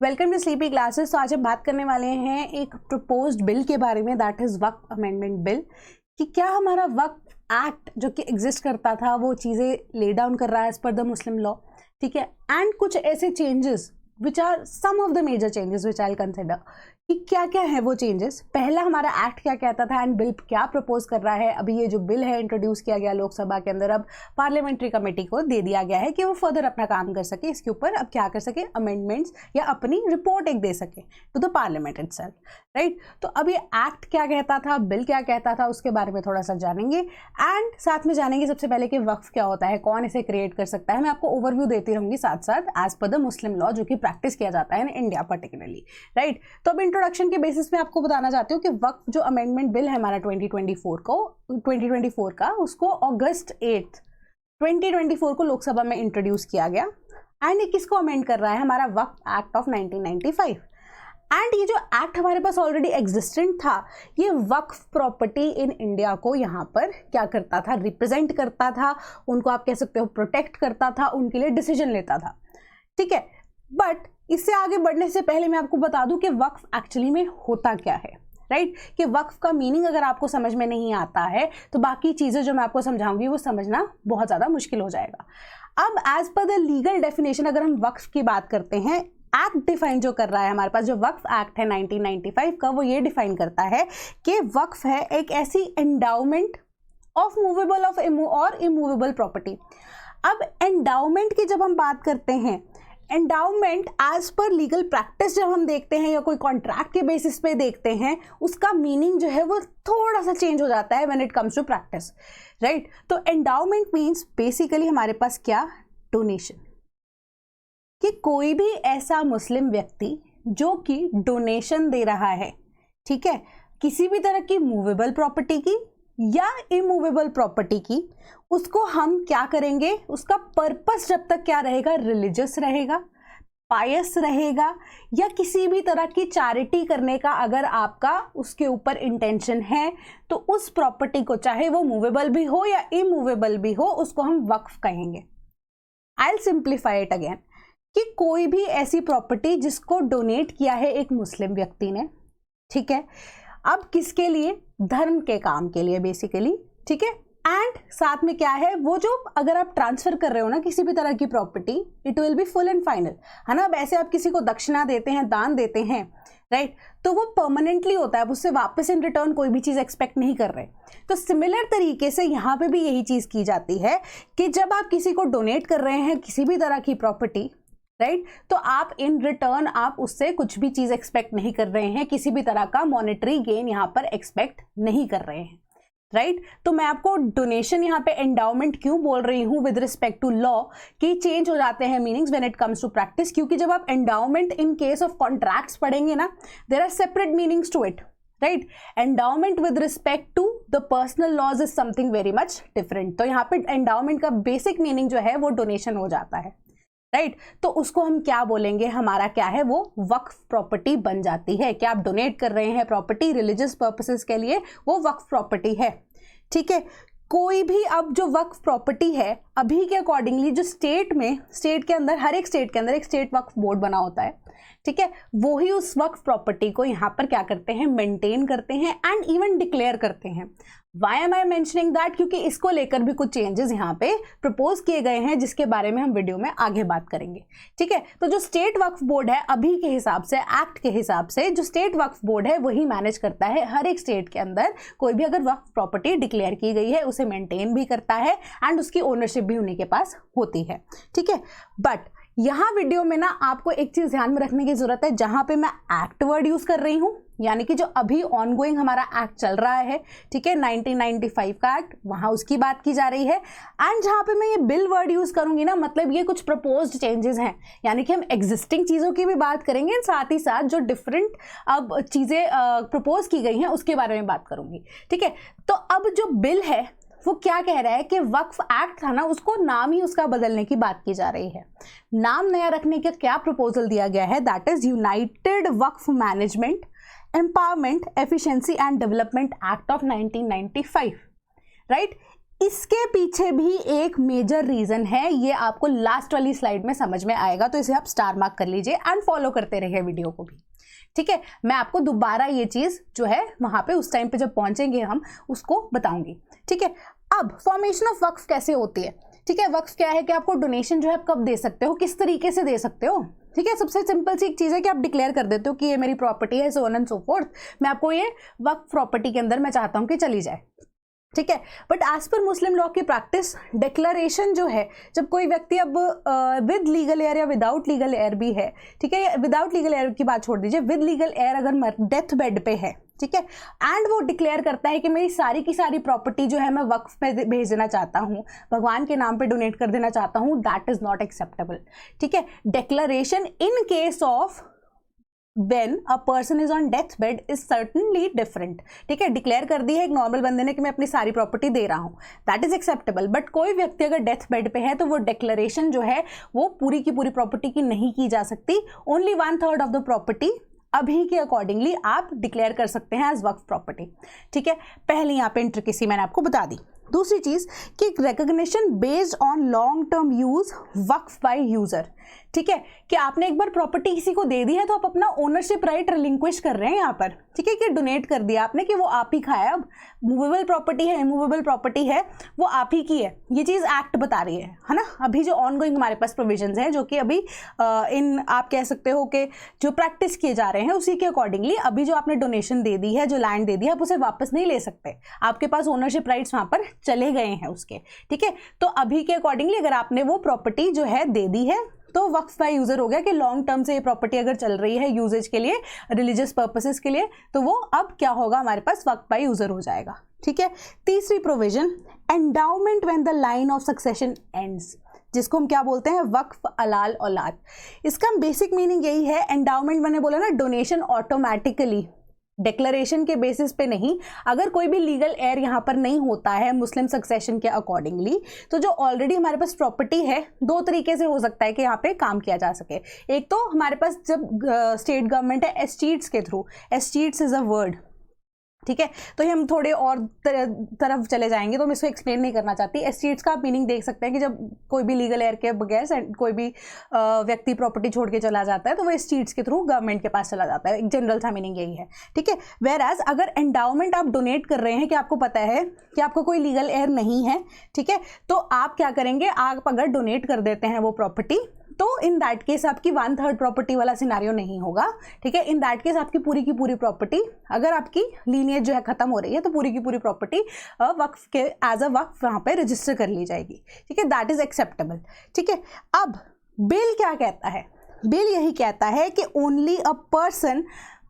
Welcome to sleepy classes. तो आज हम बात करने वाले हैं एक प्रपोज्ड बिल के बारे में, that is Waqf amendment bill. कि क्या हमारा वक्फ एक्ट जो कि एग्जिस्ट करता था वो चीज़ें ले डाउन कर रहा है as per the Muslim law, ठीक है। एंड कुछ ऐसे changes which are some of the major changes which I will consider कि क्या क्या है वो चेंजेस। पहला हमारा एक्ट क्या कहता था एंड बिल क्या प्रपोज कर रहा है। अभी ये जो बिल है इंट्रोड्यूस किया गया लोकसभा के अंदर, अब पार्लियामेंट्री कमेटी को दे दिया गया है कि वो फर्दर अपना काम कर सके, इसके ऊपर अब क्या कर सके, अमेंडमेंट्स या अपनी रिपोर्ट एक दे सके to the parliament itself, right. तो अब ये एक्ट क्या कहता था, बिल क्या कहता था, उसके बारे में थोड़ा सा जानेंगे एंड साथ में जानेंगे सबसे पहले कि वक्फ क्या होता है, कौन इसे क्रिएट कर सकता है। मैं आपको ओवरव्यू देती रहूंगी साथ साथ as per the Muslim law जो कि प्रैक्टिस किया जाता है इन इंडिया पर्टिकुलरली, राइट। तो अब इंट्रोडक्शन के बेसिस पे आपको बताना चाहती हूँ कि वक्फ जो अमेंडमेंट बिल है हमारा 2024 का, उसको अगस्त 8 2024 को लोकसभा में इंट्रोड्यूस किया गया। एंड ये किसको अमेंड कर रहा है, हमारा वक्फ एक्ट ऑफ 1995। एंड ये जो एक्ट हमारे पास ऑलरेडी एग्जिस्टेंट था, ये वक्फ प्रॉपर्टी इन इंडिया को यहाँ पर क्या करता था, रिप्रेजेंट करता था, उनको आप कह सकते हो प्रोटेक्ट करता था, उनके लिए डिसीजन लेता था, ठीक है। बट इससे आगे बढ़ने से पहले मैं आपको बता दूं कि वक्फ एक्चुअली में होता क्या है, राइट। कि वक्फ का मीनिंग अगर आपको समझ में नहीं आता है तो बाकी चीजें जो मैं आपको समझाऊंगी वो समझना बहुत ज्यादा मुश्किल हो जाएगा। अब as per the legal definition अगर हम वक्फ की बात करते हैं, एक्ट डिफाइन जो कर रहा है हमारे पास, जो वक्फ एक्ट है 1995 का, वो ये डिफाइन करता है कि वक्फ है एक ऐसी एंडाउमेंट ऑफ मूवेबल ऑफ और इमूवेबल प्रॉपर्टी। अब एंडाउमेंट की जब हम बात करते हैं, endowment as per legal practice जब हम देखते हैं या कोई कॉन्ट्रैक्ट के बेसिस पे देखते हैं, उसका मीनिंग जो है वो थोड़ा सा चेंज हो जाता है when it comes to practice, right. तो एंडाउमेंट मींस बेसिकली हमारे पास क्या, डोनेशन। कि कोई भी ऐसा मुस्लिम व्यक्ति जो कि डोनेशन दे रहा है, ठीक है, किसी भी तरह की मूवेबल प्रॉपर्टी की या इमूवेबल प्रॉपर्टी की, उसको हम क्या करेंगे, उसका पर्पस जब तक क्या रहेगा, रिलीजियस रहेगा, पायस रहेगा, या किसी भी तरह की चैरिटी करने का अगर आपका उसके ऊपर इंटेंशन है, तो उस प्रॉपर्टी को चाहे वो मूवेबल भी हो या इमूवेबल भी हो, उसको हम वक्फ कहेंगे। I will simplify it again कि कोई भी ऐसी प्रॉपर्टी जिसको डोनेट किया है एक मुस्लिम व्यक्ति ने, ठीक है, अब किसके लिए, धर्म के काम के लिए बेसिकली, ठीक है। एंड साथ में क्या है, वो जो अगर आप ट्रांसफर कर रहे हो ना किसी भी तरह की property, it will be full and final, है ना। अब ऐसे आप किसी को दक्षिणा देते हैं, दान देते हैं, राइट, तो वो परमानेंटली होता है, उससे वापस इन रिटर्न कोई भी चीज एक्सपेक्ट नहीं कर रहे। तो सिमिलर तरीके से यहाँ पे भी यही चीज की जाती है कि जब आप किसी को डोनेट कर रहे हैं किसी भी तरह की प्रॉपर्टी, राइट, तो आप इन रिटर्न आप उससे कुछ भी चीज एक्सपेक्ट नहीं कर रहे हैं, किसी भी तरह का मॉनेटरी गेन यहाँ पर एक्सपेक्ट नहीं कर रहे हैं, राइट। तो मैं आपको डोनेशन यहाँ पे एंडाउमेंट क्यों बोल रही हूँ विद रिस्पेक्ट टू लॉ, कि चेंज हो जाते हैं meanings when it comes to practice, क्योंकि जब आप endowment in case of contracts पढ़ेंगे ना, there are separate meanings to it, right. Endowment with respect to the personal laws is something very much different. तो यहाँ पे एंडाउमेंट का basic meaning जो है वो डोनेशन हो जाता है, राइट। तो उसको हम क्या बोलेंगे, हमारा क्या है, वो वक्फ प्रॉपर्टी बन जाती है। क्या आप डोनेट कर रहे हैं प्रॉपर्टी रिलीजियस पर्पसेस के लिए, वो वक्फ प्रॉपर्टी है, ठीक है। कोई भी अब जो वक्फ प्रॉपर्टी है अभी के अकॉर्डिंगली जो स्टेट के अंदर, हर एक स्टेट के अंदर एक स्टेट वक्फ बोर्ड बना होता है, ठीक है, वो ही उस वक्फ प्रॉपर्टी को यहाँ पर क्या करते हैं, मेंटेन करते हैं एंड इवन डिक्लेयर करते हैं। Why am I mentioning that? क्योंकि इसको लेकर भी कुछ चेंजेस यहाँ पे प्रपोज किए गए हैं जिसके बारे में हम वीडियो में आगे बात करेंगे, ठीक है। तो जो स्टेट वक्फ बोर्ड है अभी के हिसाब से, एक्ट के हिसाब से, जो स्टेट वक्फ बोर्ड है वही मैनेज करता है हर एक स्टेट के अंदर कोई भी अगर वक्फ प्रॉपर्टी डिक्लेयर की गई है उसे मेंटेन भी करता है एंड उसकी ओनरशिप भी उन्हीं के पास होती है, ठीक है। बट यहाँ वीडियो में ना आपको एक चीज ध्यान में रखने की जरूरत है, जहां पे मैं एक्ट वर्ड यूज कर रही हूं, यानी कि जो अभी ऑनगोइंग हमारा एक्ट चल रहा है, ठीक है, 1995 का एक्ट, वहां उसकी बात की जा रही है। एंड जहां पे मैं ये बिल वर्ड यूज करूंगी ना, मतलब ये कुछ प्रपोज्ड चेंजेस हैं, यानी कि हम एग्जिस्टिंग चीजों की भी बात करेंगे, साथ ही साथ जो डिफरेंट अब चीजें प्रपोज की गई हैं उसके बारे में बात करूंगी, ठीक है। तो अब जो बिल है वो क्या कह रहा है कि वक्फ एक्ट था ना, उसको नाम ही उसका बदलने की बात की जा रही है। नाम नया रखने का क्या प्रपोजल दिया गया है, that is United Waqf management empowerment efficiency and development act of 1995, right. इसके पीछे भी एक मेजर रीजन है, ये आपको लास्ट वाली स्लाइड में समझ में आएगा, तो इसे आप स्टार मार्क कर लीजिए एंड फॉलो करते रहिए वीडियो को भी, ठीक है। मैं आपको दोबारा ये चीज जो है वहां पे उस टाइम पे जब पहुंचेंगे हम उसको बताऊंगी, ठीक है। अब फॉर्मेशन ऑफ वक्फ कैसे होती है, ठीक है। वक्फ क्या है कि आपको डोनेशन जो है आप कब दे सकते हो, किस तरीके से दे सकते हो, ठीक है। सबसे सिंपल सी एक चीज है कि आप डिक्लेयर कर देते हो कि ये मेरी प्रॉपर्टी है, so on and so fourth, मैं आपको ये वक्फ प्रॉपर्टी के अंदर मैं चाहता हूं कि चली जाए, ठीक है। But as per Muslim law की प्रैक्टिस डिक्लेरेशन जो है, जब कोई व्यक्ति अब विद लीगल एयर या विदाउट लीगल एयर भी है, ठीक है, विदाउट लीगल एयर की बात छोड़ दीजिए, विद लीगल एयर अगर डेथ बेड पे है, ठीक है, एंड वो डिक्लेयर करता है कि मेरी सारी की सारी प्रॉपर्टी जो है मैं वक्फ में भेज देना चाहता हूँ, भगवान के नाम पे डोनेट कर देना चाहता हूँ, दैट इज नॉट एक्सेप्टेबल, ठीक है। Declaration in case of when a person is on death bed is certainly different, ठीक है। डिक्लेयर कर दी है एक नॉर्मल बंदे ने कि मैं अपनी सारी प्रॉपर्टी दे रहा हूं, दैट इज एक्सेप्टेबल। बट कोई व्यक्ति अगर डेथ बेड पे है तो वो डिक्लेरेशन जो है वो पूरी की पूरी प्रॉपर्टी की नहीं की जा सकती, ओनली 1/3 ऑफ द प्रॉपर्टी अभी के अकॉर्डिंगली आप डिक्लेयर कर सकते हैं एज वक्फ प्रॉपर्टी, ठीक है। पहली यहाँ पे इंट्रिकेसी मैंने आपको बता दी। दूसरी चीज कि recognition based on long term use Waqf by user, ठीक है, कि आपने एक बार प्रॉपर्टी किसी को दे दी है तो आप अपना ओनरशिप राइट रिलिंक्विश कर रहे हैं यहाँ पर, ठीक है, कि डोनेट कर दिया आपने कि वो आप ही खाया, अब मूवेबल प्रॉपर्टी है, इमूवेबल प्रॉपर्टी है, वो आप ही की है, ये चीज एक्ट बता रही है ना। अभी जो ऑनगोइंग हमारे पास प्रोविजंस हैं जो कि अभी इन आप कह सकते हो कि जो प्रैक्टिस किए जा रहे हैं उसी के अकॉर्डिंगली अभी जो आपने डोनेशन दे दी है, जो लैंड दे दी है, आप उसे वापस नहीं ले सकते, आपके पास ओनरशिप राइट्स वहां पर चले गए हैं उसके, ठीक है। तो अभी के अकॉर्डिंगली अगर आपने वो प्रॉपर्टी जो है दे दी है तो वक्फ बाय यूजर हो गया कि लॉन्ग टर्म से ये प्रॉपर्टी अगर चल रही है यूजेज के लिए, रिलीजियस पर्पसेस के लिए, तो वो अब क्या होगा हमारे पास वक्फ बाय यूजर हो जाएगा, ठीक है। तीसरी provision endowment when the line of succession ends, जिसको हम क्या बोलते हैं वक्फ अलाल औलाद। इसका बेसिक मीनिंग यही है, एंडाउमेंट मैंने बोला ना डोनेशन ऑटोमेटिकली डिक्लेरेशन के बेसिस पे नहीं, अगर कोई भी लीगल एयर यहाँ पर नहीं होता है मुस्लिम सक्सेशन के अकॉर्डिंगली, तो जो ऑलरेडी हमारे पास प्रॉपर्टी है दो तरीके से हो सकता है कि यहाँ पे काम किया जा सके। एक तो हमारे पास जब स्टेट गवर्नमेंट है एस्टीट्स के थ्रू, एस्टीट्स इज अ वर्ड, ठीक है, तो हम थोड़े और तरफ चले जाएंगे तो मैं इसको एक्सप्लेन नहीं करना चाहती। एस्टेट्स का मीनिंग देख सकते हैं कि जब कोई भी लीगल एयर के बगैर कोई भी व्यक्ति प्रॉपर्टी छोड़ के चला जाता है तो वो एस्टेट्स के थ्रू गवर्नमेंट के पास चला जाता है, एक जनरल सा मीनिंग यही है, ठीक है। वेयर एज अगर एंडाउमेंट आप डोनेट कर रहे हैं कि आपको पता है कि आपको कोई लीगल एयर नहीं है, ठीक है, तो आप क्या करेंगे, आप अगर डोनेट कर देते हैं वो प्रॉपर्टी तो इन दैट केस आपकी 1/3 प्रॉपर्टी वाला सिनारियो नहीं होगा, ठीक है। इन दैट केस आपकी पूरी की पूरी प्रॉपर्टी, अगर आपकी लीनियज जो है खत्म हो रही है तो पूरी की पूरी प्रॉपर्टी वक्फ के एज अ वक्फ वहां पे रजिस्टर कर ली जाएगी, ठीक है, दैट इज एक्सेप्टेबल, ठीक है। अब बिल क्या कहता है, बिल यही कहता है कि only a person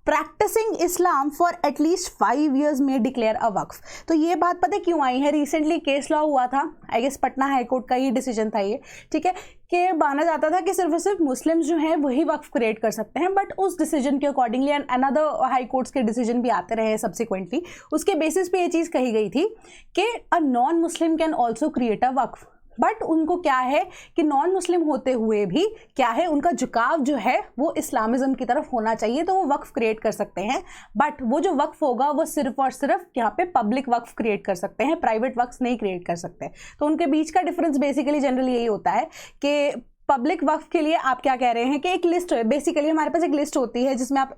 practicing Islam for at least 5 years may declare a waqf. तो ये बात पता है क्यों आई है, रिसेंटली केस लॉ हुआ था, I guess Patna High Court का ही डिसीजन था ये, ठीक है, कि माना जाता था कि सिर्फ और सिर्फ मुस्लिम्स जो हैं वही वक्फ क्रिएट कर सकते हैं, बट उस डिसीजन के accordingly and another high courts के डिसीजन भी आते रहे सब्सिक्वेंटली, उसके बेसिस पे ये चीज़ कही गई थी कि a non Muslim can also create a Waqf. But उनको क्या है कि नॉन मुस्लिम होते हुए भी क्या है, उनका झुकाव जो है वो इस्लामिज्म की तरफ होना चाहिए, तो वो वक्फ क्रिएट कर सकते हैं, बट वो जो वक्फ होगा वो सिर्फ और सिर्फ यहाँ पे पब्लिक वक्फ क्रिएट कर सकते हैं, प्राइवेट वक्फ नहीं क्रिएट कर सकते। तो उनके बीच का डिफरेंस बेसिकली जनरली यही होता है कि पब्लिक वक्फ के लिए आप क्या कह रहे हैं कि एक लिस्ट है, बेसिकली हमारे पास एक लिस्ट होती है जिसमें आप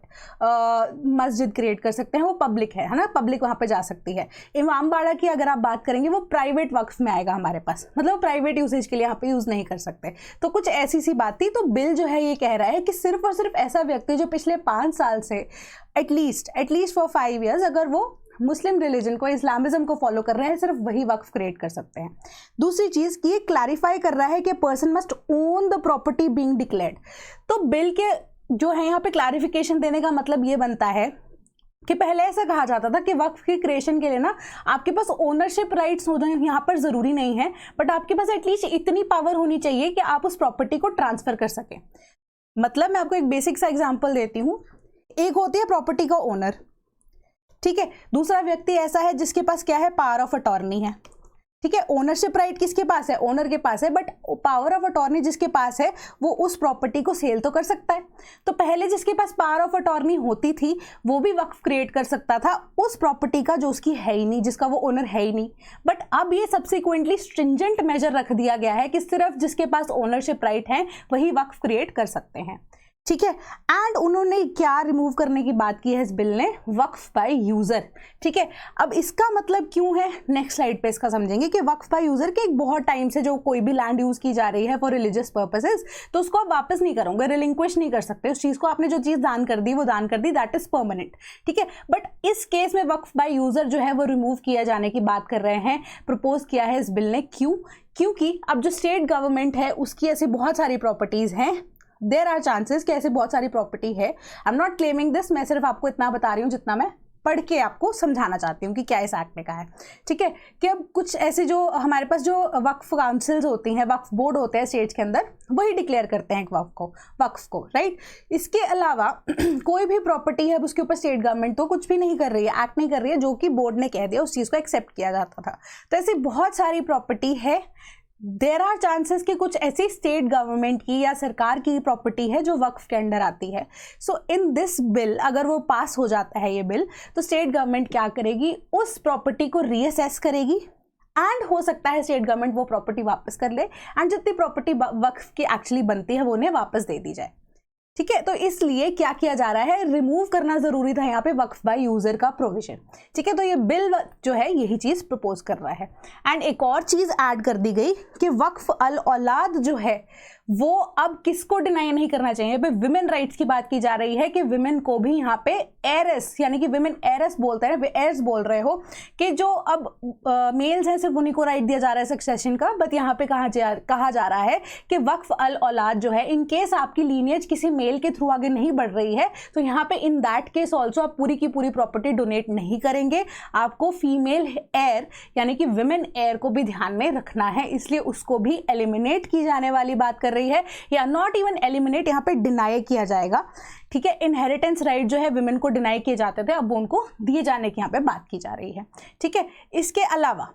मस्जिद क्रिएट कर सकते हैं, वो पब्लिक है ना, पब्लिक वहाँ पे जा सकती है। इमामबाड़ा की अगर आप बात करेंगे वो प्राइवेट वक्फ में आएगा हमारे पास, मतलब प्राइवेट यूसेज के लिए यहाँ पे यूज़ नहीं कर सकते। तो कुछ ऐसी सी बात थी। तो बिल जो है ये कह रहा है कि सिर्फ और सिर्फ ऐसा व्यक्ति जो पिछले 5 साल से एटलीस्ट फॉर 5 years अगर वो मुस्लिम रिलीजन को, इस्लामिज्म को फॉलो कर रहे हैं, सिर्फ वही वक्फ क्रिएट कर सकते हैं। दूसरी चीज कि ये क्लैरिफाई कर रहा है कि person must own the property being declared. तो बिल के जो है यहाँ पे क्लैरिफिकेशन देने का मतलब ये बनता है कि पहले ऐसा कहा जाता था कि वक्फ की क्रिएशन के लिए ना आपके पास ओनरशिप राइट्स होना यहाँ पर ज़रूरी नहीं है, बट आपके पास एटलीस्ट इतनी पावर होनी चाहिए कि आप उस प्रॉपर्टी को ट्रांसफ़र कर सकें। मतलब मैं आपको एक बेसिक सा एग्जांपल देती हूँ। एक होती है प्रॉपर्टी का ओनर, ठीक है, दूसरा व्यक्ति ऐसा है जिसके पास क्या है, पावर ऑफ अटॉर्नी है, ठीक है, ओनरशिप राइट किसके पास है, ओनर के पास है, बट पावर ऑफ अटॉर्नी जिसके पास है वो उस प्रॉपर्टी को सेल तो कर सकता है। तो पहले जिसके पास पावर ऑफ अटॉर्नी होती थी वो भी वक्फ क्रिएट कर सकता था उस प्रॉपर्टी का जो उसकी है ही नहीं, जिसका वो ओनर है ही नहीं। बट अब ये सब्सिक्वेंटली स्ट्रिंजेंट मेजर रख दिया गया है कि सिर्फ जिसके पास ओनरशिप राइट है वही वक्फ क्रिएट कर सकते हैं, ठीक है। एंड उन्होंने क्या रिमूव करने की बात की है इस बिल ने, वक्फ बाय यूजर, ठीक है। अब इसका मतलब क्यों है, नेक्स्ट स्लाइड पे इसका समझेंगे कि वक्फ बाय यूजर के एक बहुत टाइम से जो कोई भी लैंड यूज की जा रही है फॉर रिलीजियस पर्पसेस, तो उसको आप वापस नहीं करोगे, रिलिंक्विश नहीं कर सकते उस चीज को, आपने जो चीज दान कर दी वो दान कर दी, दैट इज परमानेंट, ठीक है। बट इस केस में वक्फ बाय यूजर जो है वो रिमूव किया जाने की बात कर रहे हैं, प्रपोज किया है इस बिल ने। क्यों, क्योंकि अब जो स्टेट गवर्नमेंट है उसकी ऐसी बहुत सारी प्रॉपर्टीज हैं, देयर आर चांसेस कि ऐसे बहुत सारी प्रॉपर्टी है, I am not claiming this, मैं सिर्फ आपको इतना बता रही हूँ जितना मैं पढ़ के आपको समझाना चाहती हूँ कि क्या इस एक्ट ने कहा है, ठीक है। कि अब कुछ ऐसे जो हमारे पास जो वक्फ काउंसिल्स होती हैं, वक्फ बोर्ड होते हैं स्टेट्स के अंदर, वही डिक्लेयर करते हैं वक्फ को, राइट। इसके अलावा कोई भी प्रॉपर्टी है उसके ऊपर स्टेट गवर्नमेंट तो कुछ भी नहीं कर रही है, एक्ट नहीं कर रही है, जो कि बोर्ड ने कह दिया उस चीज़ को एक्सेप्ट किया जाता था। तो ऐसी बहुत सारी प्रॉपर्टी है, देर आर चांसेस कि कुछ ऐसी स्टेट गवर्नमेंट की या सरकार की प्रॉपर्टी है जो वक्फ के अंडर आती है। सो इन दिस बिल अगर वो पास हो जाता है ये बिल, तो स्टेट गवर्नमेंट क्या करेगी, उस प्रॉपर्टी को रीअसेस करेगी एंड हो सकता है स्टेट गवर्नमेंट वो प्रॉपर्टी वापस कर ले एंड जितनी प्रॉपर्टी वक्फ की एक्चुअली बनती है वो उन्हें वापस दे दी जाए, ठीक है। तो इसलिए क्या किया जा रहा है, रिमूव करना जरूरी था यहाँ पे वक्फ बाय यूजर का प्रोविजन, ठीक है। तो ये बिल जो है यही चीज प्रपोज कर रहा है। एंड एक और चीज ऐड कर दी गई कि वक्फ अल औलाद जो है वो अब किसको डिनाई नहीं करना चाहिए, पे विमेन राइट्स की बात की जा रही है कि विमेन को भी यहाँ पे एरस, यानी कि विमेन एरस बोलते हैं, एरस बोल रहे हो कि जो अब मेल्स हैं सिर्फ उन्हीं को राइट दिया जा रहा है सक्सेशन का, बट यहाँ पे कहा जा रहा है कि वक्फ अल औलाद जो है, इन केस आपकी लीनियज किसी मेल के थ्रू आगे नहीं बढ़ रही है तो यहाँ पे इन दैट केस ऑल्सो आप पूरी की पूरी प्रॉपर्टी डोनेट नहीं करेंगे, आपको फीमेल एयर यानी कि विमेन एयर को भी ध्यान में रखना है, इसलिए उसको भी एलिमिनेट की जाने वाली बात कर रही है, या नॉट इवन एलिमिनेट, यहाँ पे डिनाई किया जाएगा, ठीक है। इनहेरिटेंस राइट जो है विमेन को डिनाई किए जाते थे, अब उनको दिए जाने की यहाँ पे बात की जा रही है, ठीक है। इसके अलावा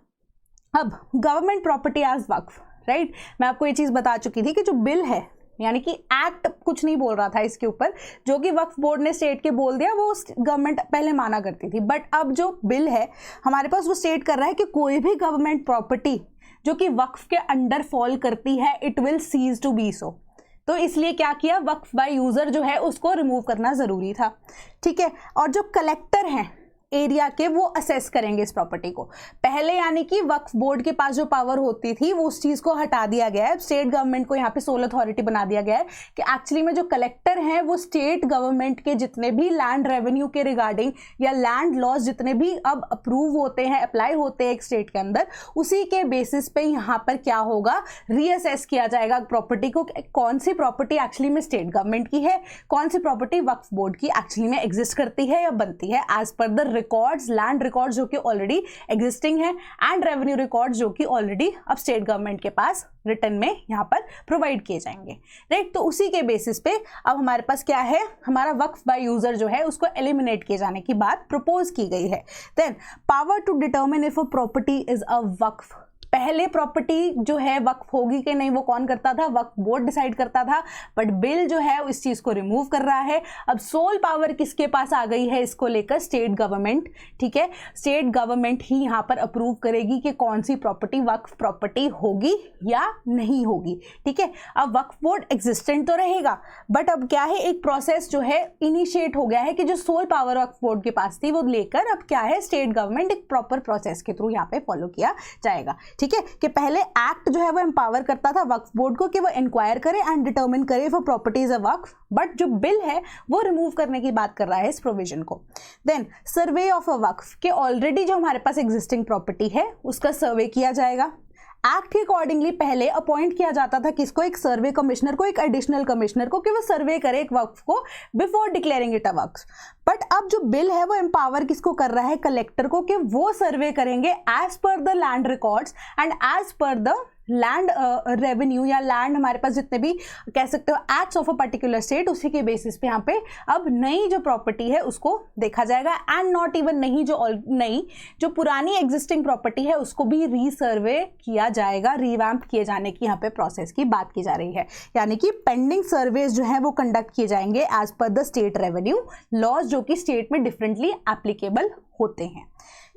अब गवर्नमेंट प्रॉपर्टी एज वक्फ, राइट, मैं आपको ये चीज बता चुकी थी कि जो बिल है यानी कि एक्ट कुछ नहीं बोल रहा था इसके ऊपर, जो कि वक्फ बोर्ड ने स्टेट के बोल दिया वो गवर्नमेंट पहले माना करती थी, बट अब जो बिल है हमारे पास वो स्टेट कर रहा है कि कोई भी गवर्नमेंट प्रॉपर्टी जो कि वक्फ के अंडर फॉल करती है it will cease to be so. तो इसलिए क्या किया, वक्फ बाय यूजर जो है उसको रिमूव करना जरूरी था, ठीक है। और जो कलेक्टर हैं एरिया के वो असेस करेंगे इस प्रॉपर्टी को, पहले यानी कि वक्फ बोर्ड के पास जो पावर होती थी वो उस चीज को हटा दिया गया है, स्टेट गवर्नमेंट को यहाँ पे सोल अथॉरिटी बना दिया गया है कि एक्चुअली में जो कलेक्टर हैं वो स्टेट गवर्नमेंट के जितने भी लैंड रेवेन्यू के रिगार्डिंग या लैंड लॉज जितने भी अब अप्रूव होते हैं, अप्लाई होते हैं एक स्टेट के अंदर, उसी के बेसिस पे यहाँ पर क्या होगा, रीअसेस किया जाएगा प्रॉपर्टी को, कौन सी प्रॉपर्टी एक्चुअली में स्टेट गवर्नमेंट की है, कौन सी प्रॉपर्टी वक्फ बोर्ड की एक्चुअली में एग्जिस्ट करती है या बनती है as per the records, land records जो कि ऑलरेडी एग्जिस्टिंग है एंड रेवेन्यू रिकॉर्ड्स जो कि ऑलरेडी अब स्टेट गवर्नमेंट के पास रिटर्न में यहाँ पर प्रोवाइड किए जाएंगे, राइट। तो उसी के बेसिस पे अब हमारे पास क्या है, हमारा वक्फ बाय यूजर जो है उसको एलिमिनेट किए जाने की बात प्रपोज की गई है। Then power to determine if a property is a waqf, पहले प्रॉपर्टी जो है वक्फ होगी कि नहीं वो कौन करता था, वक्फ बोर्ड डिसाइड करता था, बट बिल जो है इस चीज को रिमूव कर रहा है। अब सोल पावर किसके पास आ गई है इसको लेकर, स्टेट गवर्नमेंट, ठीक है। स्टेट गवर्नमेंट ही यहाँ पर अप्रूव करेगी कि कौन सी प्रॉपर्टी वक्फ प्रॉपर्टी होगी या नहीं होगी, ठीक है। अब वक्फ बोर्ड एग्जिस्टेंट तो रहेगा, बट अब क्या है, एक प्रोसेस जो है इनिशिएट हो गया है कि जो सोल पावर वक्फ बोर्ड के पास थी वो लेकर अब क्या है, स्टेट गवर्नमेंट एक प्रॉपर प्रोसेस के थ्रू यहाँ पे फॉलो किया जाएगा, ठीक है। कि पहले एक्ट जो है वो एम्पावर करता था वक्फ बोर्ड को कि वो इंक्वायर करे एंड डिटरमिन करे for properties of Waqf, but जो बिल है वो रिमूव करने की बात कर रहा है इस प्रोविजन को। देन सर्वे ऑफ अ वक्फ, के ऑलरेडी जो हमारे पास एग्जिस्टिंग प्रॉपर्टी है उसका सर्वे किया जाएगा। एक्ट के अकॉर्डिंगली पहले अपॉइंट किया जाता था किसको, एक सर्वे कमिश्नर को, एक एडिशनल कमिश्नर को, कि वो सर्वे करे एक वक्फ को before declaring it a Waqf. But अब जो बिल है वो एम्पावर किसको कर रहा है, कलेक्टर को, कि वो सर्वे करेंगे as per the land records and as per the land revenue या लैंड हमारे पास जितने भी कह सकते हो acts of a particular state, उसी के बेसिस पे यहाँ पे अब नई जो प्रॉपर्टी है उसको देखा जाएगा। एंड नॉट इवन नई जो पुरानी एग्जिस्टिंग प्रॉपर्टी है उसको भी रीसर्वे किया जाएगा, रिवैम्प किए जाने की यहाँ पे प्रोसेस की बात की जा रही है। यानी कि पेंडिंग सर्वेज जो है वो कंडक्ट किए जाएंगे as per the state revenue laws, जो कि स्टेट में डिफरेंटली एप्लीकेबल होते हैं।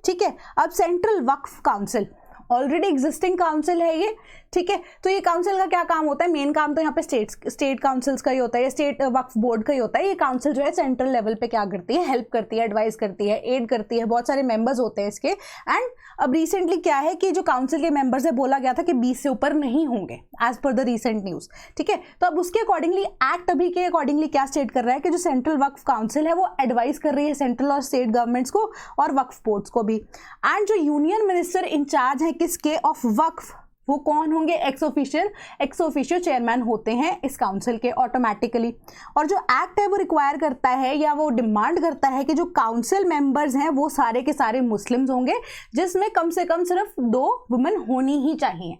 ठीक है, अब सेंट्रल वक्फ काउंसिल ऑलरेडी एग्जिस्टिंग काउंसिल है ये। ठीक है, तो ये काउंसिल का क्या काम होता है? मेन काम तो यहाँ पे स्टेट काउंसिल्स का ही होता है, स्टेट वक्फ बोर्ड का ही होता है। ये काउंसिल जो है सेंट्रल लेवल पे क्या करती है? हेल्प करती है, एडवाइस करती है, एड करती है, बहुत सारे मेंबर्स होते हैं इसके। एंड अब रिसेंटली क्या है कि जो काउंसिल के मेंबर्स है बोला गया था कि 20 से ऊपर नहीं होंगे as per the recent news. ठीक है, तो अब उसके अकॉर्डिंगली एक्ट अभी के अकॉर्डिंगली क्या स्टेट कर रहा है कि जो सेंट्रल वक्फ काउंसिल है वो एडवाइस कर रही है सेंट्रल और स्टेट गवर्नमेंट्स को और वक्फ बोर्ड्स को भी। एंड जो यूनियन मिनिस्टर इंचार्ज है किसके ऑफ वक्फ, वो कौन होंगे? एक्स ऑफिशियो चेयरमैन होते हैं इस काउंसिल के ऑटोमेटिकली। और जो एक्ट है वो रिक्वायर करता है या वो डिमांड करता है कि जो काउंसिल मेंबर्स हैं वो सारे के सारे मुस्लिम्स होंगे, जिसमें कम से कम सिर्फ 2 वुमेन होनी ही चाहिए।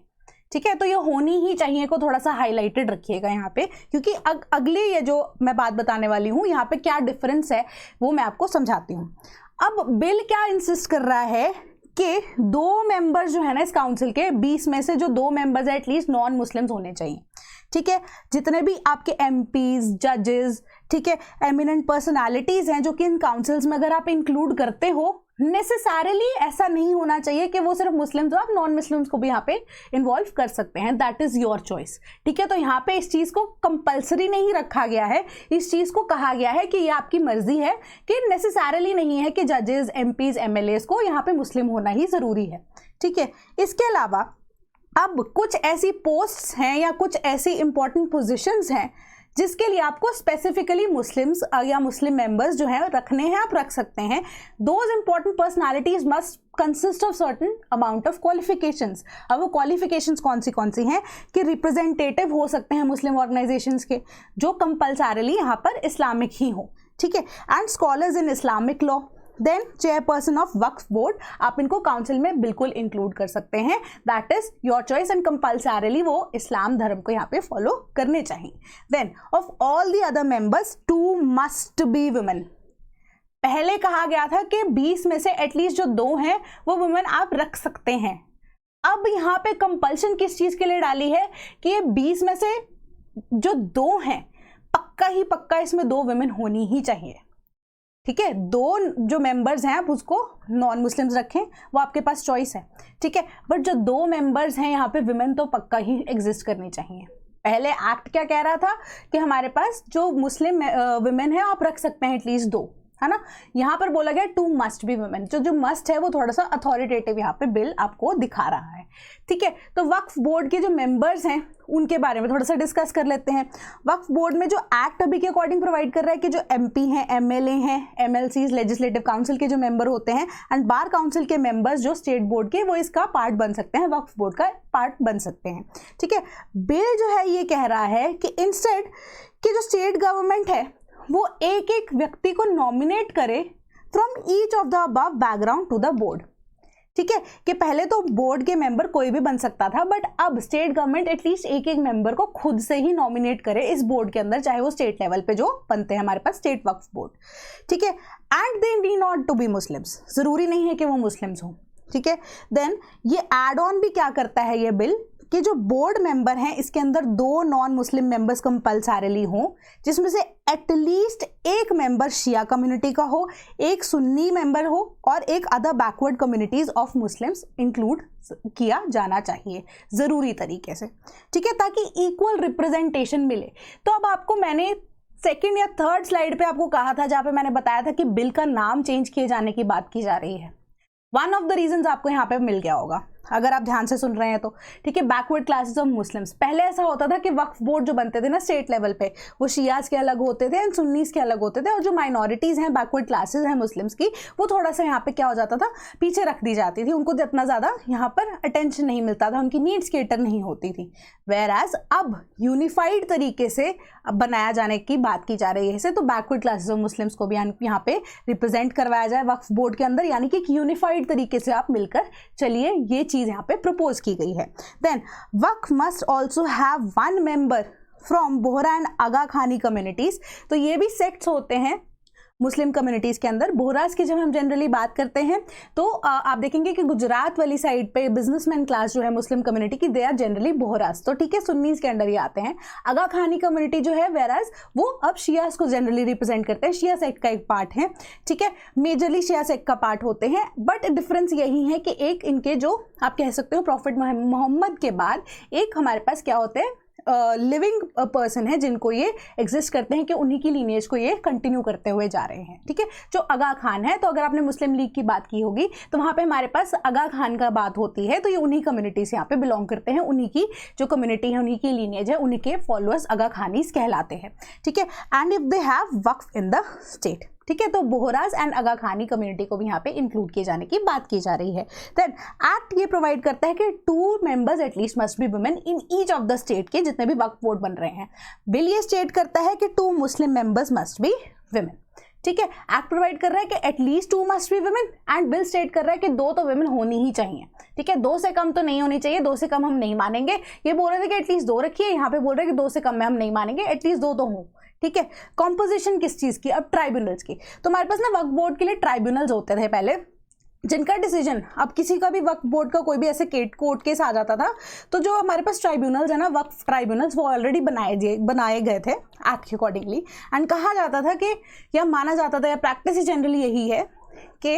ठीक है, तो ये होनी ही चाहिए को थोड़ा सा हाईलाइटेड रखिएगा यहाँ पे, क्योंकि अगले ये जो मैं बात बताने वाली हूँ यहाँ पे क्या डिफरेंस है वो मैं आपको समझाती हूँ। अब बिल क्या इंसिस्ट कर रहा है कि 2 मेंबर्स जो है ना इस काउंसिल के 20 में से जो 2 मेंबर्स है एटलीस्ट नॉन मुस्लिम्स होने चाहिए। ठीक है, जितने भी आपके एमपीज, जजेस, ठीक है, एमिनेंट पर्सनालिटीज हैं जो कि इन काउंसिल्स में अगर आप इंक्लूड करते हो, नेसेसरली ऐसा नहीं होना चाहिए कि वो सिर्फ मुस्लिम्स हो, आप नॉन मुस्लिम्स को भी यहाँ पे इन्वॉल्व कर सकते हैं, दैट इज योर चॉइस। ठीक है, तो यहाँ पे इस चीज को कंपल्सरी नहीं रखा गया है, इस चीज को कहा गया है कि ये आपकी मर्जी है कि नेसेसरली नहीं है कि जजेस, एमपीज, एमएलएस को यहाँ पे मुस्लिम होना ही जरूरी है। ठीक है, इसके अलावा अब कुछ ऐसी पोस्ट्स हैं या कुछ ऐसी इंपॉर्टेंट पोजीशंस हैं जिसके लिए आपको स्पेसिफिकली मुस्लिम्स या मुस्लिम मेंबर्स जो है रखने हैं, आप रख सकते हैं। Those important personalities must consist of certain amount of qualifications. अब वो क्वालिफिकेशंस कौन सी हैं कि रिप्रेजेंटेटिव हो सकते हैं मुस्लिम ऑर्गेनाइजेशंस के, जो कंपल्सरीली यहाँ पर इस्लामिक ही हो। ठीक है, and scholars in Islamic law, then chairperson of waqf board, आप इनको काउंसिल में बिल्कुल इंक्लूड कर सकते हैं, that is your choice. And compulsorily वो इस्लाम धर्म को यहाँ पे फॉलो करने चाहिए। Then of all the other members 2 must be women. पहले कहा गया था कि 20 में से एटलीस्ट जो 2 हैं वो वुमेन आप रख सकते हैं। अब यहाँ पे कंपल्शन किस चीज के लिए डाली है कि ये 20 में से जो 2 हैं पक्का ही पक्का इसमें 2 वुमेन होनी ही चाहिए। ठीक है, 2 जो मेंबर्स हैं आप उसको नॉन मुस्लिम्स रखें, वो आपके पास चॉइस है। ठीक है, बट जो 2 मेंबर्स हैं यहाँ पे विमेन तो पक्का ही एग्जिस्ट करनी चाहिए। पहले एक्ट क्या कह रहा था कि हमारे पास जो मुस्लिम विमेन है आप रख सकते हैं एटलीस्ट 2, है ना। यहाँ पर बोला गया 2 मस्ट बी वुमेन, जो मस्ट है वो थोड़ा सा अथॉरिटेटिव यहाँ पे बिल आपको दिखा रहा है। ठीक है, तो वक्फ बोर्ड के जो मेंबर्स हैं उनके बारे में थोड़ा सा डिस्कस कर लेते हैं। वक्फ बोर्ड में जो एक्ट अभी के अकॉर्डिंग प्रोवाइड कर रहा है कि जो एमपी हैं, एमएलए हैं, एमएलसीज, लेजिस्लेटिव काउंसिल के जो मेंबर होते हैं एंड बार काउंसिल के मेंबर्स जो स्टेट बोर्ड के, वो इसका पार्ट बन सकते हैं, वक्फ बोर्ड का पार्ट बन सकते हैं। ठीक है, बिल जो है ये कह रहा है कि इंस्टेड कि जो स्टेट गवर्नमेंट है वो एक एक व्यक्ति को नॉमिनेट करे from each of the above background to the board. ठीक है, कि पहले तो बोर्ड के मेंबर कोई भी बन सकता था, बट अब स्टेट गवर्नमेंट एटलीस्ट एक एक मेंबर को खुद से ही नॉमिनेट करे इस बोर्ड के अंदर, चाहे वो स्टेट लेवल पे जो बनते हैं हमारे पास स्टेट वक्फ बोर्ड। ठीक है, and they need not to be Muslims, जरूरी नहीं है कि वो मुस्लिम्स हों। ठीक है, देन ये एड ऑन भी क्या करता है ये बिल कि जो बोर्ड मेंबर हैं इसके अंदर 2 नॉन मुस्लिम मेंबर्स कंपल्सरीली हों, जिसमें से एटलीस्ट एक मेंबर शिया कम्युनिटी का हो, एक सुन्नी मेंबर हो और एक other backward communities of Muslims include किया जाना चाहिए जरूरी तरीके से। ठीक है, ताकि इक्वल रिप्रेजेंटेशन मिले। तो अब आपको मैंने सेकेंड या थर्ड स्लाइड पे आपको कहा था, जहां पे मैंने बताया था कि बिल का नाम चेंज किए जाने की बात की जा रही है। वन ऑफ द रीजंस आपको यहाँ पे मिल गया होगा अगर आप ध्यान से सुन रहे हैं तो। ठीक है, बैकवर्ड क्लासेस ऑफ मुस्लिम्स। पहले ऐसा होता था कि वक्फ बोर्ड जो बनते थे ना स्टेट लेवल पे, वो शियाज के अलग होते थे एंड सुन्नीस के अलग होते थे, और जो माइनॉरिटीज हैं, बैकवर्ड क्लासेस हैं मुस्लिम्स की, वो थोड़ा सा यहाँ पे क्या हो जाता था, पीछे रख दी जाती थी, उनको इतना ज्यादा यहाँ पर अटेंशन नहीं मिलता था, उनकी नीड्स केटर नहीं होती थी। वेयर एज अब यूनिफाइड तरीके से अब बनाया जाने की बात की जा रही है, तो बैकवर्ड क्लासेस ऑफ मुस्लिम्स को भी यहाँ पे रिप्रेजेंट करवाया जाए वक्फ बोर्ड के अंदर, यानी कि एक यूनिफाइड तरीके से आप मिलकर चलिए, ये चीज़ यहाँ पे प्रपोज की गई है। Then waqf must also have 1 member from Bohra and Aga Khani communities. तो ये भी सेक्ट्स होते हैं मुस्लिम कम्युनिटीज़ के अंदर। बोहराज की जब हम जनरली बात करते हैं तो आप देखेंगे कि गुजरात वाली साइड पे बिजनेसमैन क्लास जो है मुस्लिम कम्युनिटी की, दे आर जनरली बोहराज, तो ठीक है, सुन्नीस के अंडर ही आते हैं। आगा खानी कम्युनिटी जो है वेराज वो अब शियास को जनरली रिप्रेजेंट करते हैं, शिया सेक्ट का एक पार्ट है, ठीक है, मेजरली शिया सेक्ट का पार्ट होते हैं। बट डिफरेंस यही है कि एक इनके जो आप कह सकते हो प्रॉफिट मोहम्मद के बाद एक हमारे पास क्या होते हैं लिविंग पर्सन है जिनको ये एग्जिस्ट करते हैं कि उन्हीं की लीनिएज को ये कंटिन्यू करते हुए जा रहे हैं, ठीक है, जो आगा खान है। तो अगर आपने मुस्लिम लीग की बात की होगी तो वहाँ पे हमारे पास आगा खान का बात होती है, तो ये उन्हीं कम्युनिटी से यहाँ पे बिलोंग करते हैं, उन्हीं की जो कम्युनिटी है, उन्हीं की लीनिएज है, उन्हीं के फॉलोअर्स आगा खानीज कहलाते हैं, ठीक है। And if they have Waqf in the state, ठीक है, तो बोहराज एंड आगा खानी कम्युनिटी को भी यहाँ पे इंक्लूड किए जाने की बात की जा रही है। देन एक्ट ये प्रोवाइड करता है कि 2 members at least must be women in each of the state के जितने भी वक्फ बोर्ड बन रहे हैं। बिल ये स्टेट करता है कि 2 Muslim members must be women, ठीक है। एक्ट प्रोवाइड कर रहा है कि at least 2 must be women and bill state कर रहा है कि 2 तो वुमेन होनी ही चाहिए, ठीक है, 2 से कम तो नहीं होनी चाहिए, 2 से कम हम नहीं मानेंगे। ये बोल रहे थे कि एटलीस्ट 2 रखिए, यहाँ पे बोल रहे हैं कि 2 से कम में हम नहीं मानेंगे, एटलीस्ट 2 तो हो, ठीक है। कॉम्पोजिशन किस चीज़ की, अब ट्राइब्यूनल्स की। तो हमारे पास ना वक्फ बोर्ड के लिए ट्राइब्यूनल्स होते थे पहले, जिनका डिसीजन, अब किसी का भी वक्फ बोर्ड का कोई भी ऐसे कोर्ट केस आ जाता था तो जो हमारे पास ट्राइब्यूनल्स है ना, वक्फ ट्राइब्यूनल्स, वो ऑलरेडी बनाए गए थे एक्ट के अकॉर्डिंगली। एंड कहा जाता था कि या माना जाता था या प्रैक्टिस जनरली यही है कि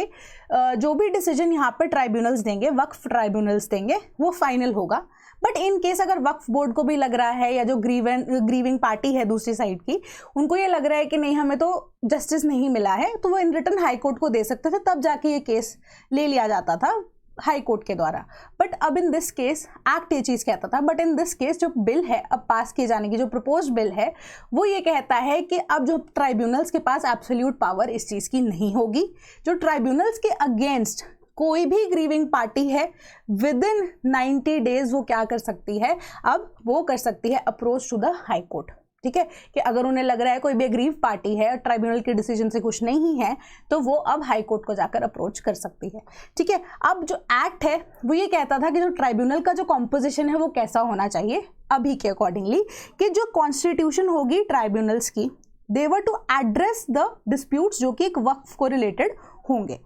जो भी डिसीजन यहाँ पर ट्राइब्यूनल्स देंगे, वक्फ ट्राइब्यूनल्स देंगे, वो फाइनल होगा। बट इन केस अगर वक्फ बोर्ड को भी लग रहा है या जो ग्रीविंग पार्टी है दूसरी साइड की, उनको ये लग रहा है कि नहीं हमें तो जस्टिस नहीं मिला है, तो वो इन रिटर्न हाई कोर्ट को दे सकते थे, तब जाके ये केस ले लिया जाता था हाई कोर्ट के द्वारा। बट अब इन दिस केस एक्ट ये चीज़ कहता था, बट इन दिस केस जो बिल है अब पास किए जाने की, जो प्रपोज बिल है, वो ये कहता है कि अब जो ट्राइब्यूनल्स के पास एब्सोल्यूट पावर इस चीज़ की नहीं होगी। जो ट्राइब्यूनल्स के अगेंस्ट कोई भी ग्रीविंग पार्टी है विद इन 90 डेज वो क्या कर सकती है, अब वो कर सकती है approach to the High Court, ठीक है, कि अगर उन्हें लग रहा है कोई भी अग्रीव पार्टी है, ट्राइब्यूनल के डिसीजन से खुश नहीं है, तो वो अब हाई कोर्ट को जाकर अप्रोच कर सकती है, ठीक है। अब जो एक्ट है वो ये कहता था कि जो ट्राइब्यूनल का जो कॉम्पोजिशन है वो कैसा होना चाहिए अभी के अकॉर्डिंगली, कि जो कॉन्स्टिट्यूशन होगी ट्राइब्यूनल्स की, दे वर टू एड्रेस द डिस्प्यूट्स जो कि एक वक्फ को रिलेटेड होंगे।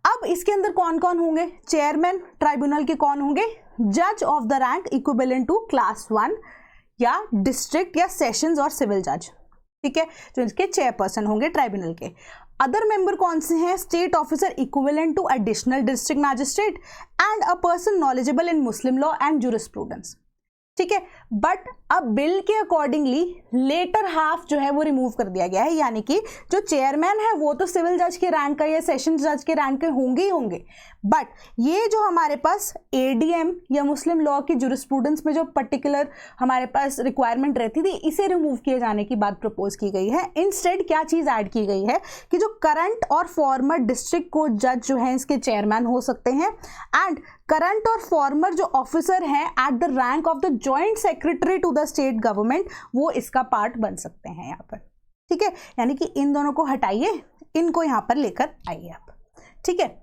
अब इसके अंदर कौन कौन होंगे, चेयरमैन ट्राइब्यूनल के कौन होंगे, जज of the rank equivalent to class 1 या डिस्ट्रिक्ट या सेशंस और सिविल जज, ठीक है, जो इसके चेयरपर्सन होंगे ट्राइब्यूनल के। अदर मेंबर कौन से हैं, state officer equivalent to additional district magistrate and a person knowledgeable in Muslim law and jurisprudence, ठीक है। बट अब बिल के अकॉर्डिंगली लेटर हाफ जो है वो रिमूव कर दिया गया है, यानी कि जो चेयरमैन है वो तो सिविल जज के रैंक का या सेशन जज के रैंक के होंगे ही होंगे, बट ये जो हमारे पास एडीएम या मुस्लिम लॉ की ज्यूरिस्प्रूडेंस में जो पर्टिकुलर हमारे पास रिक्वायरमेंट रहती थी, इसे रिमूव किए जाने की बात प्रपोज की गई है। इंस्टेड क्या चीज़ ऐड की गई है कि जो करंट और फॉर्मर डिस्ट्रिक्ट कोर्ट जज जो है इसके चेयरमैन हो सकते हैं, एंड करंट और फॉर्मर जो ऑफिसर हैं at the rank of the joint secretary to the state government, वो इसका पार्ट बन सकते हैं यहाँ पर, ठीक है। यानी कि इन दोनों को हटाइए, इनको यहाँ पर लेकर आइए आप, ठीक है।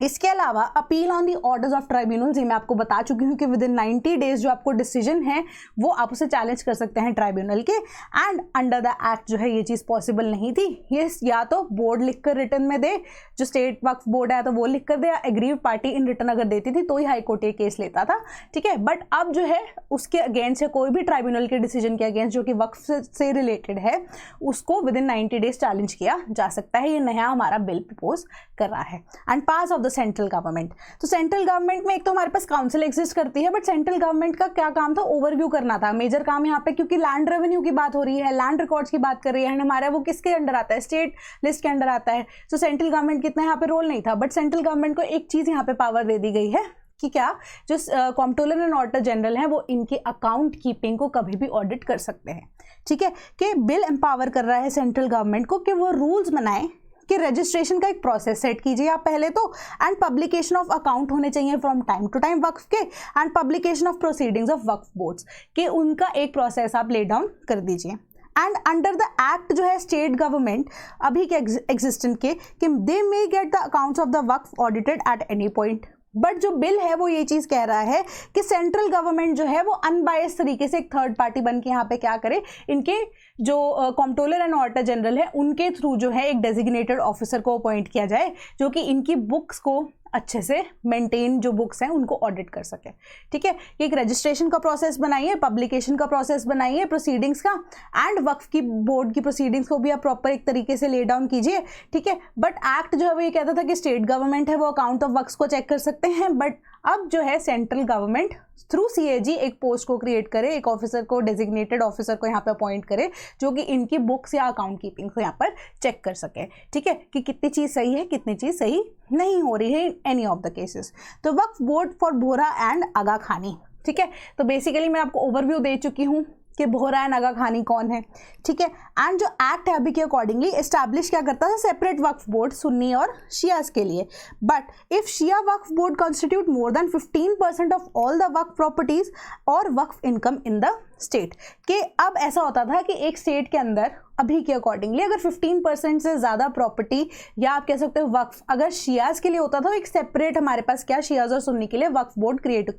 इसके अलावा appeal on the orders of tribunals, ये मैं आपको बता चुकी हूँ कि विद इन 90 डेज जो आपको डिसीजन है वो आप उसे चैलेंज कर सकते हैं ट्राइब्यूनल के। एंड अंडर द एक्ट जो है ये चीज़ पॉसिबल नहीं थी, ये या तो बोर्ड लिखकर रिटर्न में दे, जो स्टेट वक्फ बोर्ड है तो वो लिख कर दे, या एग्रीव पार्टी इन रिटर्न अगर देती थी तो ही हाई कोर्ट ये केस लेता था, ठीक है। बट अब जो है उसके अगेंस्ट है, कोई भी ट्राइब्यूनल के डिसीजन के अगेंस्ट जो कि वक्फ से रिलेटेड है, उसको विद इन 90 डेज चैलेंज किया जा सकता है। ये नया हमारा बिल प्रपोज कर रहा है। And pass of the central government, तो सेंट्रल गवर्नमेंट में एक तो हमारे पास काउंसिल एग्जिस्ट करती है, बट सेंट्रल गवर्नमेंट का क्या काम था, ओवरव्यू करना था। मेजर काम यहाँ पे, क्योंकि लैंड रेवेन्यू की बात हो रही है, लैंड रिकॉर्ड्स की बात कर रही है, हमारा वो किसके अंडर आता है, स्टेट लिस्ट के अंडर आता है। तो सेंट्रल गवर्नमेंट कितना यहाँ पे रोल नहीं था, बट सेंट्रल गवर्नमेंट को एक चीज यहाँ पे पावर दे दी गई है कि क्या जो कॉम्प्ट्रोलर एंड ऑडिटर जनरल हैं वो इनकी अकाउंट कीपिंग को कभी भी ऑडिट कर सकते हैं, ठीक है। कि बिल एम्पावर कर रहा है सेंट्रल गवर्नमेंट को कि वो रूल्स बनाए कि रजिस्ट्रेशन का एक प्रोसेस सेट कीजिए आप पहले तो, एंड पब्लिकेशन ऑफ अकाउंट होने चाहिए फ्रॉम टाइम टू टाइम वक्फ के, and publication of proceedings of Waqf boards के, उनका एक प्रोसेस आप ले डाउन कर दीजिए। एंड अंडर द एक्ट जो है स्टेट गवर्नमेंट अभी के एग्जिस्टेंट के कि they may get the accounts of the waqf audited at any point, but जो बिल है वो ये चीज़ कह रहा है कि सेंट्रल गवर्नमेंट जो है वो अनबायस्ड तरीके से एक थर्ड पार्टी बन के यहाँ पे क्या करे, इनके जो कॉम्प्ट्रोलर एंड ऑडिटर जनरल है उनके थ्रू जो है एक डेजिग्नेटेड ऑफिसर को अपॉइंट किया जाए जो कि इनकी बुक्स को अच्छे से मेंटेन, जो बुक्स हैं उनको ऑडिट कर सके। ठीक है, कि एक रजिस्ट्रेशन का प्रोसेस बनाइए, पब्लिकेशन का प्रोसेस बनाइए, प्रोसीडिंग्स का, एंड वक्फ की बोर्ड की प्रोसीडिंग्स को भी आप प्रॉपर एक तरीके से ले डाउन कीजिए। ठीक है, बट एक्ट जो है वो ये कहता था कि स्टेट गवर्नमेंट है वो अकाउंट ऑफ वक्फ को चेक कर सकते हैं, बट अब जो है सेंट्रल गवर्नमेंट थ्रू CAG एक पोस्ट को क्रिएट करे, एक ऑफिसर को, डेजिग्नेटेड ऑफिसर को यहाँ पे अपॉइंट करे जो कि इनकी बुक्स या अकाउंट कीपिंग को यहाँ पर चेक कर सके। ठीक है, कि कितनी चीज़ सही है, कितनी चीज़ सही नहीं हो रही है in any of the cases. तो वक्फ board for Bohra and Aga खानी। ठीक है, तो बेसिकली मैं आपको ओवरव्यू दे चुकी हूँ कि बोहरा एंड आगा खानी कौन है। ठीक है, एंड जो एक्ट है अभी के अकॉर्डिंगली एस्टैब्लिश क्या करता है, सेपरेट वक्फ बोर्ड सुन्नी और शियाज के लिए। But if Shia waqf board constitute more than 15% of all the waqf properties और waqf income in the state, कि अब ऐसा होता था कि एक स्टेट के अंदर अभी के अकॉर्डिंगली अगर 15% से ज़्यादा प्रॉपर्टी या आप कह सकते हो वक्फ अगर शियाज के लिए होता था, तो एक सेपरेट हमारे पास क्या शियाज और सुन्नी के लिए वक्फ बोर्ड क्रिएट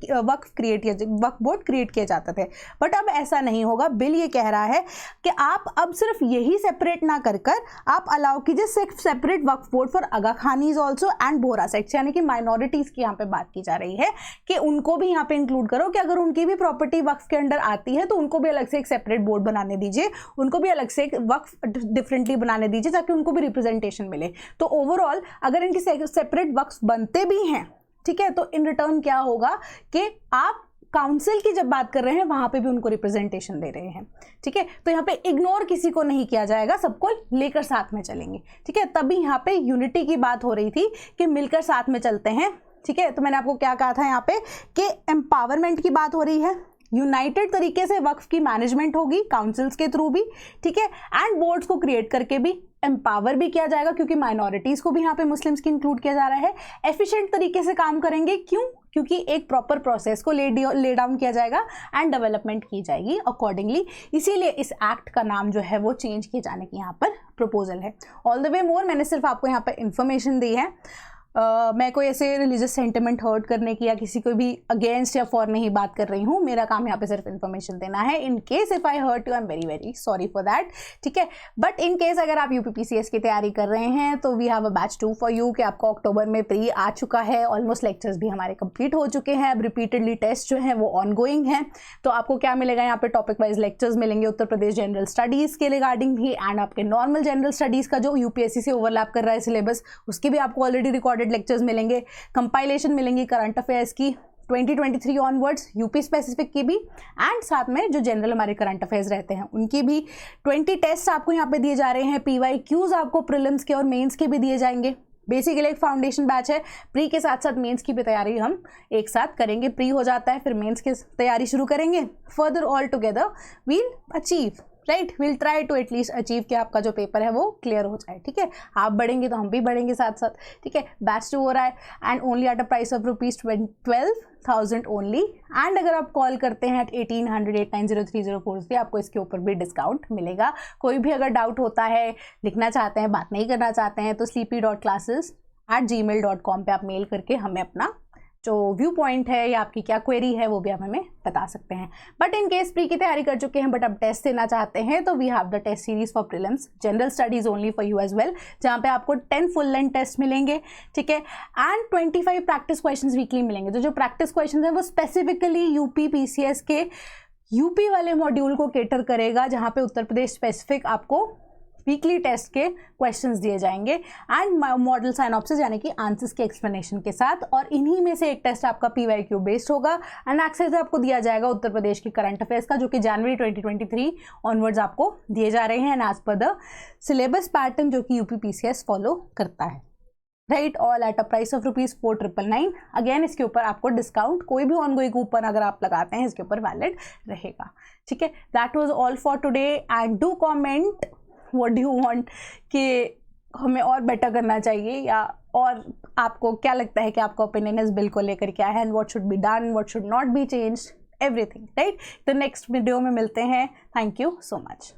किए जाते थे। बट अब ऐसा नहीं होगा। बिल ये कह रहा है कि आप अब सिर्फ यही सेपरेट ना कर आप अलाउ कीजिए separate waqf board for Aga Khanis also and Bohra sects, यानी कि माइनॉरिटीज़ की यहाँ पे बात की जा रही है कि उनको भी यहाँ पे इंक्लूड करो कि अगर उनकी भी प्रॉपर्टी वक्फ के अंडर आती है तो उनको भी अलग से एक सेपरेट बोर्ड बनाने दीजिए, उनको भी अलग से एक वक्फ डिफरेंटली बनाने दीजिए ताकि उनको भी रिप्रेजेंटेशन मिले। तो ओवरऑल अगर इनके सेपरेट वक्फ बनते भी हैं, ठीक है, तो इन रिटर्न क्या होगा कि आप काउंसिल की जब बात कर रहे हैं वहां पे भी उनको रिप्रेजेंटेशन दे रहे हैं। ठीक है, तो यहाँ पे इग्नोर किसी को नहीं किया जाएगा, सबको लेकर साथ में चलेंगे। ठीक है, तभी यहाँ पे यूनिटी की बात हो रही थी कि मिलकर साथ में चलते हैं। ठीक है, तो मैंने आपको क्या कहा था यहाँ पे कि एम्पावरमेंट की बात हो रही है, यूनाइटेड तरीके से वक्फ की मैनेजमेंट होगी काउंसिल्स के थ्रू भी। ठीक है, एंड बोर्ड्स को क्रिएट करके भी एम्पावर भी किया जाएगा क्योंकि माइनॉरिटीज़ को भी यहाँ पे मुस्लिम्स की इंक्लूड किया जा रहा है। एफिशिएंट तरीके से काम करेंगे, क्यों? क्योंकि एक प्रॉपर प्रोसेस को ले डाउन किया जाएगा एंड डेवलपमेंट की जाएगी अकॉर्डिंगली। इसीलिए इस एक्ट का नाम जो है वो चेंज किए जाने की यहाँ पर प्रपोजल है। ऑल द वे मोर मैंने सिर्फ आपको यहाँ पर इंफॉर्मेशन दी है। मैं कोई ऐसे रिलीजियस सेंटिमेंट हर्ट करने की या किसी को भी अगेंस्ट या फॉर नहीं बात कर रही हूँ। मेरा काम यहाँ पे सिर्फ इन्फॉर्मेशन देना है। In case if I hurt you, I am very very sorry for that. ठीक है, बट इन केस अगर आप UPPCS की तैयारी कर रहे हैं तो we have a batch 2 for you कि आपको अक्टूबर में प्री आ चुका है। ऑलमोस्ट लेक्चर्स भी हमारे कंप्लीट हो चुके हैं। अब रिपीटेडली टेस्ट जो है वो ऑनगोइंग है। तो आपको क्या मिलेगा यहाँ पे, टॉपिक वाइज लेक्चर्स मिलेंगे उत्तर प्रदेश जनरल स्टडीज़ के रिगार्डिंग भी, एंड आपके नॉर्मल जनरल स्टडीज़ का जो UPSC से ओवरलैप कर रहा है सिलेबस, उसके भी आपको ऑलरेडी रिकॉर्डेड लेक्चर्स मिलेंगे। कंपाइलेशन मिलेंगी करंट अफेयर्स की 2023 ऑनवर्ड्स, यूपी स्पेसिफिक की भी, एंड साथ में जो जनरल हमारे करंट अफेयर्स रहते हैं उनकी भी। 20 टेस्ट आपको यहाँ पे दिए जा रहे हैं। PYQs आपको प्रीलिम्स के और मेंस के भी दिए जाएंगे। बेसिकली एक फाउंडेशन बैच है। प्री के साथ साथ मेंस की भी तैयारी हम एक साथ करेंगे। प्री हो जाता है फिर मेंस की तैयारी शुरू करेंगे। Further all together we'll achieve, right, will try to at least achieve कि आपका जो पेपर है वो क्लियर हो जाए। ठीक है, आप बढ़ेंगे तो हम भी बढ़ेंगे साथ साथ। ठीक है, बैच 2 हो रहा है and only at a price of ₹12,000 only. And अगर आप कॉल करते हैं 1800-890304 आपको इसके ऊपर भी डिस्काउंट मिलेगा। कोई भी अगर डाउट होता है, लिखना चाहते हैं, बात नहीं करना चाहते हैं तो sleepy.classes@gmail.com पे आप मेल करके हमें अपना जो व्यू पॉइंट है या आपकी क्या क्वेरी है वो भी आप हमें बता सकते हैं। बट इन केस प्री की तैयारी कर चुके हैं बट अब टेस्ट देना चाहते हैं तो we have the test series for prelims general studies only for you as well, जहाँ पे आपको 10 फुल लेंथ टेस्ट मिलेंगे। ठीक है, एंड 25 प्रैक्टिस क्वेश्चंस वीकली मिलेंगे। तो जो प्रैक्टिस क्वेश्चंस हैं वो स्पेसिफिकली UPPCS के यूपी वाले मॉड्यूल को केटर करेगा, जहाँ पे उत्तर प्रदेश स्पेसिफिक आपको वीकली टेस्ट के क्वेश्चंस दिए जाएंगे एंड मॉडल साइनॉप्सिस यानी कि आंसर्स के एक्सप्लेनेशन के साथ। और इन्हीं में से एक टेस्ट आपका PYQ बेस्ड होगा एंड एक्सेस आपको दिया जाएगा उत्तर प्रदेश के करंट अफेयर्स का, जो कि जनवरी 2023 ऑनवर्ड्स आपको दिए जा रहे हैं as per the syllabus pattern जो कि UPPCS फॉलो करता है। Right, all at a price of ₹4,999। Again इसके ऊपर आपको डिस्काउंट, कोई भी ऑन गोइंग कूपन अगर आप लगाते हैं इसके ऊपर वैलिड रहेगा। ठीक है, that was all for today and do comment what do you want कि हमें और बेटर करना चाहिए, या और आपको क्या लगता है कि आपका ओपिनियन इस बिल को लेकर क्या है and what should be done, what should not be changed, everything. Right, तो नेक्स्ट वीडियो में मिलते हैं। Thank you so much.